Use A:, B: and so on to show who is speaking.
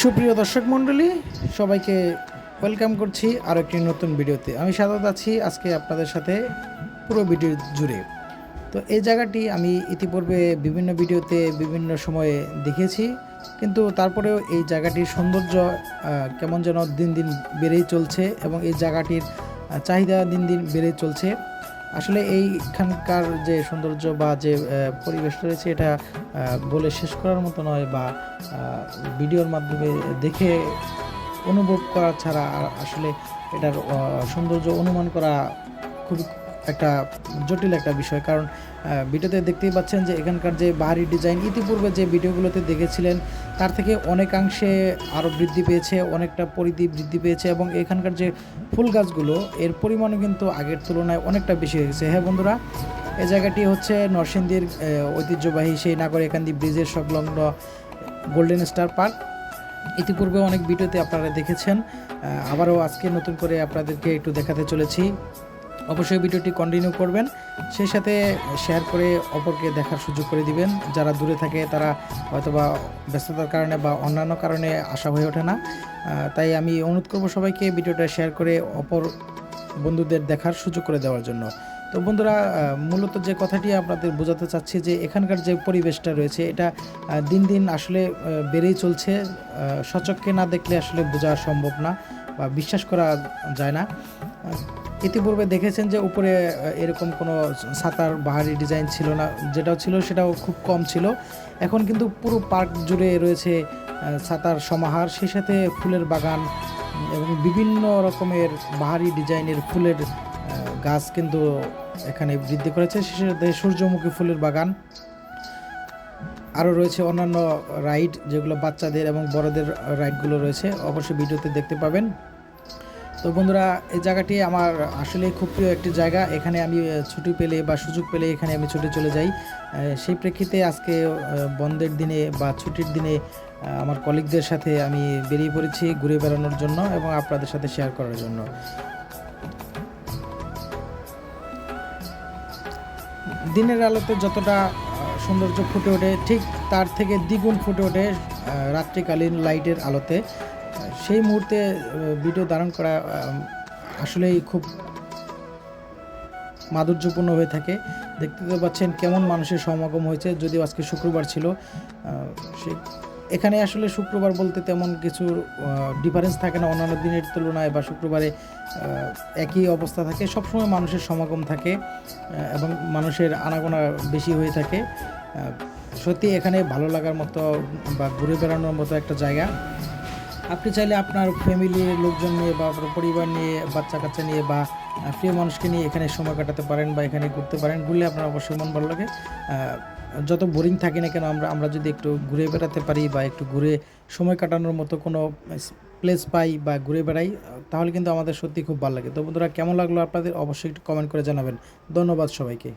A: সুপ্রিয় দর্শক মণ্ডলী, সবাইকে ওয়েলকাম করছি আরও একটি নতুন ভিডিওতে। আমি সাদত আছি আজকে আপনাদের সাথে পুরো ভিডিও জুড়ে। তো এই জায়গাটি আমি ইতিপূর্বে বিভিন্ন ভিডিওতে বিভিন্ন সময়ে দেখেছি, কিন্তু তারপরেও এই জায়গাটির সৌন্দর্য কেমন যেন দিন দিন বেড়েই চলছে এবং এই জায়গাটির চাহিদা দিন দিন বেড়েই চলছে। আসলে এইখানকার যে সৌন্দর্য বা যে পরিবেশ রয়েছে এটা বলে শেষ করার মতো নয়, বা ভিডিওর মাধ্যমে দেখে অনুভব করা ছাড়া আসলে এটার সৌন্দর্য অনুমান করা খুবই একটা জটিল একটা বিষয়। কারণ ভিডিওতে দেখতেই পাচ্ছেন যে এখানকার যে বাহারি ডিজাইন ইতিপূর্বে যে ভিডিওগুলোতে দেখেছিলেন তার থেকে অনেকাংশে আরও বৃদ্ধি পেয়েছে, অনেকটা পরিধি বৃদ্ধি পেয়েছে এবং এখানকার যে ফুল গাছগুলো এর পরিমাণও কিন্তু আগের তুলনায় অনেকটা বেশি হয়ে গেছে। হ্যাঁ বন্ধুরা, এই জায়গাটি হচ্ছে নরসিংদীর ঐতিহ্যবাহী সেই নাগরিকান্দি ব্রিজের সংলগ্ন গোল্ডেন স্টার পার্ক। ইতিপূর্বে অনেক ভিডিওতে আপনারা দেখেছেন, আবারও আজকে নতুন করে আপনাদেরকে একটু দেখাতে চলেছি। অবশ্যই ভিডিওটি কন্টিনিউ করবেন, সেই সাথে শেয়ার করে অপরকে দেখার সুযোগ করে দিবেন। যারা দূরে থাকে তারা হয়তোবা ব্যস্ততার কারণে বা অন্যান্য কারণে আসা হয়ে ওঠে না, তাই আমি অনুরোধ করব সবাইকে ভিডিওটা শেয়ার করে অপর বন্ধুদের দেখার সুযোগ করে দেওয়ার জন্য। তো বন্ধুরা, মূলত যে কথাটি আপনাদের বোঝাতে চাচ্ছি যে এখানকার যে পরিবেশটা রয়েছে এটা দিন দিন আসলে বেড়েই চলছে। সচক্ষে না দেখলে আসলে বোঝা সম্ভব না বা বিশ্বাস করা যায় না। ইতিপূর্বে দেখেছেন যে উপরে এরকম কোনো ছাতার বাহারি ডিজাইন ছিল না, যেটাও ছিল সেটাও খুব কম ছিল। এখন কিন্তু পুরো পার্ক জুড়ে রয়েছে ছাতার সমাহার, সেই সাথে ফুলের বাগান এবং বিভিন্ন রকমের বাহারি ডিজাইনের ফুলের গাছ কিন্তু এখানে বৃদ্ধি করেছে। সেই সাথে সূর্যমুখী ফুলের বাগান, আরও রয়েছে অন্যান্য রাইড যেগুলো বাচ্চাদের এবং বড়দের রাইডগুলো রয়েছে, অবশ্যই ভিডিওতে দেখতে পাবেন। তো বন্ধুরা, এই জায়গাটি আমার আসলে খুব প্রিয় একটি জায়গা। এখানে আমি ছুটি পেলে বা সুযোগ পেলে এখানে আমি ছুটে চলে যাই। সেই প্রেক্ষিতে আজকে বন্ধের দিনে বা ছুটির দিনে আমার কলিগদের সাথে আমি বেরিয়ে পড়েছি ঘুরে বেড়ানোর জন্য এবং আপনাদের সাথে শেয়ার করার জন্য। দিনের আলোতে যতটা সৌন্দর্য ফুটে ওঠে ঠিক তার থেকে দ্বিগুণ ফুটে ওঠে রাত্রিকালীন লাইটের আলোতে। সেই মুহূর্তে ভিডিও ধারণ করা আসলেই খুব মাধুর্যপূর্ণ হয়ে থাকে। দেখতে তো পাচ্ছেন কেমন মানুষের সমাগম হয়েছে, যদিও আজকে শুক্রবার ছিল। এখানে আসলে শুক্রবার বলতে তেমন কিছু ডিফারেন্স থাকে না অন্যান্য দিনের তুলনায়, বা শুক্রবারে একই অবস্থা থাকে, সবসময় মানুষের সমাগম থাকে এবং মানুষের আনাগোনা বেশি হয়ে থাকে। সত্যি এখানে ভালো লাগার মতো বা ঘুরে বেড়ানোর মতো একটা জায়গা। আপনি চাইলে আপনার ফ্যামিলির লোকজন নিয়ে বা আপনার পরিবার নিয়ে, বাচ্চা কাচ্চা নিয়ে বা প্রিয় মানুষকে নিয়ে এখানে সময় কাটাতে পারেন বা এখানে ঘুরতে পারেন। ঘুরলে আপনার অবশ্যই মন ভালো লাগে। যত বোরিং থাকি না কেন, আমরা যদি একটু ঘুরে বেড়াতে পারি বা একটু ঘুরে সময় কাটানোর মতো কোনো প্লেস পাই বা ঘুরে বেড়াই, তাহলে কিন্তু আমাদের সত্যি খুব ভালো লাগে। তো বন্ধুরা, কেমন লাগলো আপনাদের অবশ্যই একটু কমেন্ট করে জানাবেন। ধন্যবাদ সবাইকে।